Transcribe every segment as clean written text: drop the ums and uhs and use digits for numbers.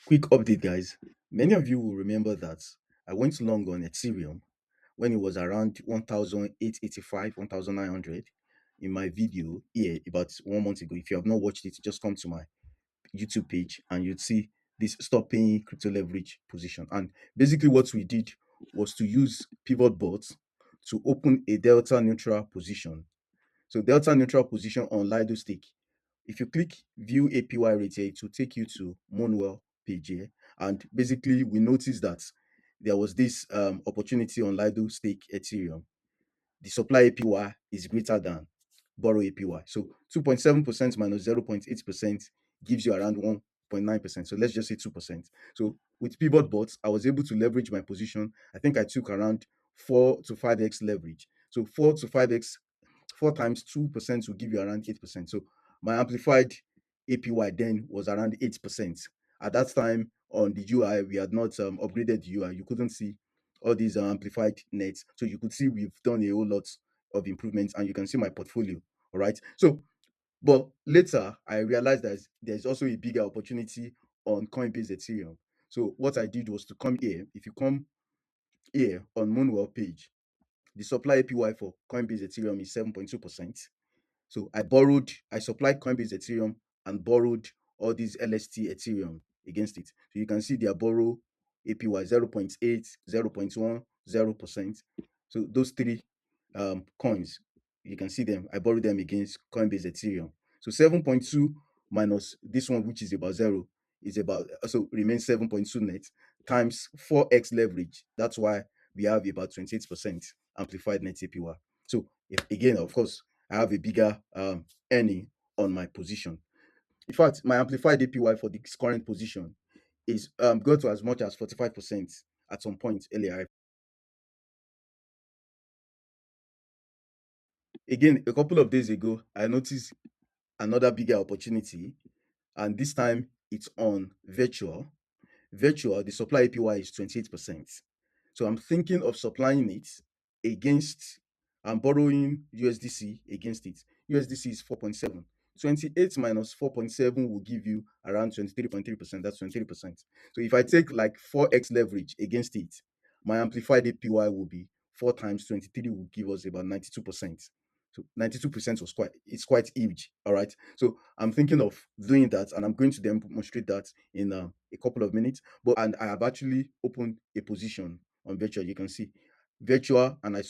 Quick update, guys. Many of you will remember that I went long on Ethereum when it was around 1,885, 1,900 in my video here about 1 month ago. If you have not watched it, just come to my YouTube page and you'd see this stop paying crypto leverage position. And basically, what we did was to use PivotBot to open a delta neutral position. So, delta neutral position on Lido stake. If you click view APY rate here, it will take you to Moonwell page here. And basically, we noticed that there was this opportunity on Lido stake Ethereum. The supply APY is greater than borrow APY. So 2.7% minus 0.8% gives you around 1.9%. So let's just say 2%. So with pivot bots, I was able to leverage my position. I think I took around 4 to 5x leverage. So 4 to 5x, 4 times 2% will give you around 8%. So my amplified APY then was around 8%. At that time on the UI, we had not upgraded the UI. You couldn't see all these amplified nets. So you could see we've done a whole lot of improvements and you can see my portfolio. All right. So, but later I realized that there's also a bigger opportunity on Coinbase Ethereum. So what I did was to come here. If you come here on Moonwell page, the supply APY for Coinbase Ethereum is 7.2%. So I supplied Coinbase Ethereum and borrowed all these LST Ethereum against it. So you can see their borrow APY 0.8, 0.1, 0%. So those three coins, you can see them. I borrowed them against Coinbase Ethereum. So 7.2 minus this one, which is about zero, is about also remains 7.2 net times 4x leverage. That's why we have about 28% amplified net APY. So if, again, of course, I have a bigger earning on my position. In fact, my amplified APY for this current position is go to as much as 45% at some point earlier. Again, a couple of days ago, I noticed another bigger opportunity, and this time it's on virtual. Virtual, the supply APY is 28%. So I'm thinking of supplying it against, I'm borrowing USDC against it. USDC is 4.7. 28 minus 4.7 will give you around 23.3%. That's 23%. So if I take like 4x leverage against it, my amplified APY will be 4 times 23 will give us about 92%. So 92% was quite huge. All right. So I'm thinking of doing that and I'm going to demonstrate that in a couple of minutes. And I have actually opened a position on virtual. You can see virtual, and I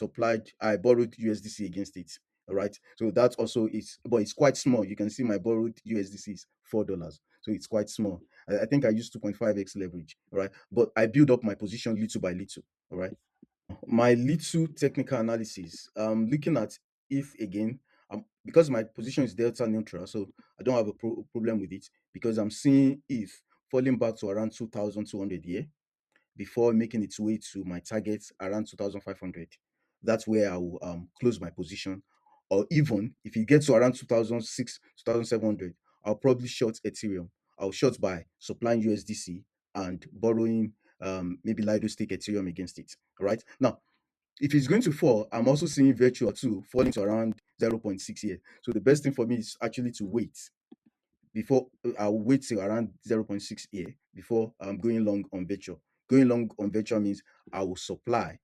borrowed USDC against it. All right. So that also is, but it's quite small. You can see my borrowed USDC is $4. So it's quite small. I think I used 2.5x leverage. All right. But I build up my position little by little. All right. My little technical analysis, looking at if again, because my position is delta neutral, so I don't have a problem with it because I'm seeing if falling back to around 2,200 here before making its way to my target around 2,500. That's where I will close my position. Or even if it gets to around 2,006, 2,700, I'll probably short Ethereum. I'll short by supplying USDC and borrowing maybe Lido stake Ethereum against it. All right. Now, if it's going to fall, I'm also seeing virtual too falling to around zero point 0.6 here. So the best thing for me is actually to wait before I'll wait till around zero point 0.6 here before I'm going long on virtual. Going long on virtual means I will supply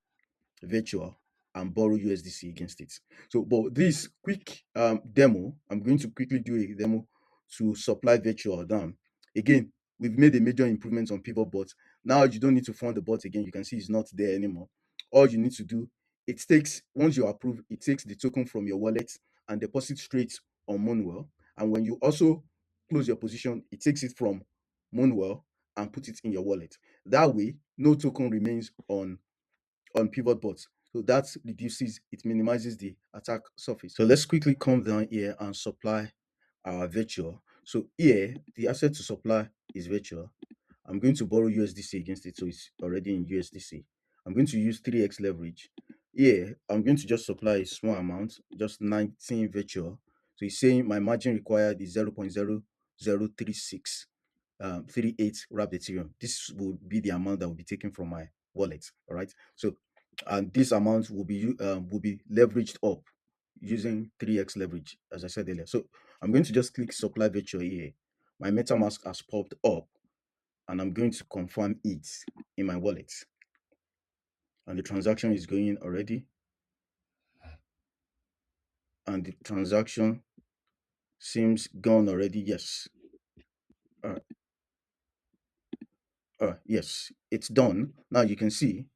virtual and borrow USDC against it. So, but this quick demo, I'm going to quickly do a demo to supply virtual down. Again, we've made a major improvement on PivotBot. Now you don't need to fund the bot again. You can see it's not there anymore. All you need to do, it takes, once you approve, it takes the token from your wallet and deposit straight on Moonwell. And when you also close your position, it takes it from Moonwell and put it in your wallet. That way, no token remains on pivot bots. So that reduces, it minimizes the attack surface. So let's quickly come down here and supply our virtual. So here, the asset to supply is virtual. I'm going to borrow USDC against it, so it's already in USDC. I'm going to use 3x leverage. Here, I'm going to just supply a small amount, just 19 virtual. So it's saying my margin required is 0.0036 38 wrapped Ethereum. This will be the amount that will be taken from my wallet. All right. So, and this amount will be leveraged up using 3x leverage, as I said earlier. So I'm going to just click supply virtual here. My MetaMask has popped up. and I'm going to confirm it in my wallet. And the transaction is going already. And the transaction seems gone already. Yes. All right. Yes, it's done. Now you can see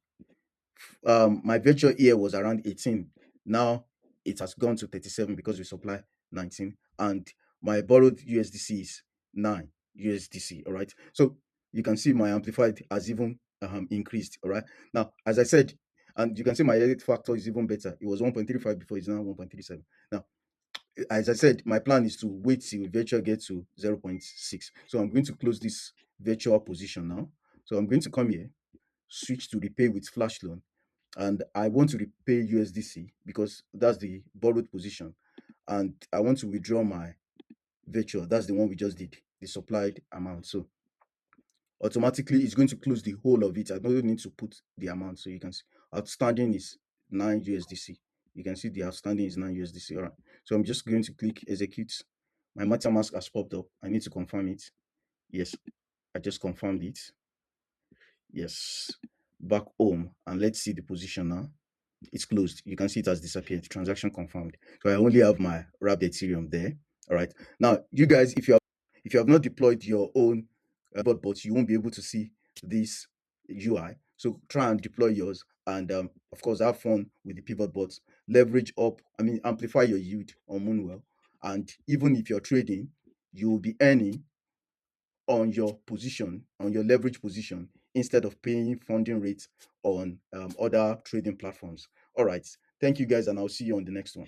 my virtual ear was around 18. Now it has gone to 37 because we supply 19. And my borrowed USDC is 9 USDC. All right. So you can see my amplified has even increased. All right. Now, as I said, and you can see my edit factor is even better. It was 1.35 before, it's now 1.37. Now, as I said, my plan is to wait till virtual get to 0.6. So I'm going to close this virtual position now. So I'm going to come here, switch to repay with flash loan, and I want to repay USDC because that's the borrowed position, and I want to withdraw my virtual. That's the one we just did, the supplied amount. So automatically it's going to close the whole of it. I don't need to put the amount. So you can see outstanding is 9 USDC. You can see the outstanding is 9 USDC. All right. So I'm just going to click execute. My MetaMask has popped up. I need to confirm it. Yes, I just confirmed it. Yes. Back home, and let's see the position now. It's closed. You can see it has disappeared. Transaction confirmed. So I only have my wrapped Ethereum there. All right. Now, you guys, if you have not deployed your own bot, you won't be able to see this UI. So try and deploy yours, and of course, have fun with the pivot bots. Leverage up. I mean, amplify your yield on Moonwell, and even if you're trading, you will be earning on your position, on your leverage position, instead of paying funding rates on other trading platforms. All right. Thank you guys, and I'll see you on the next one.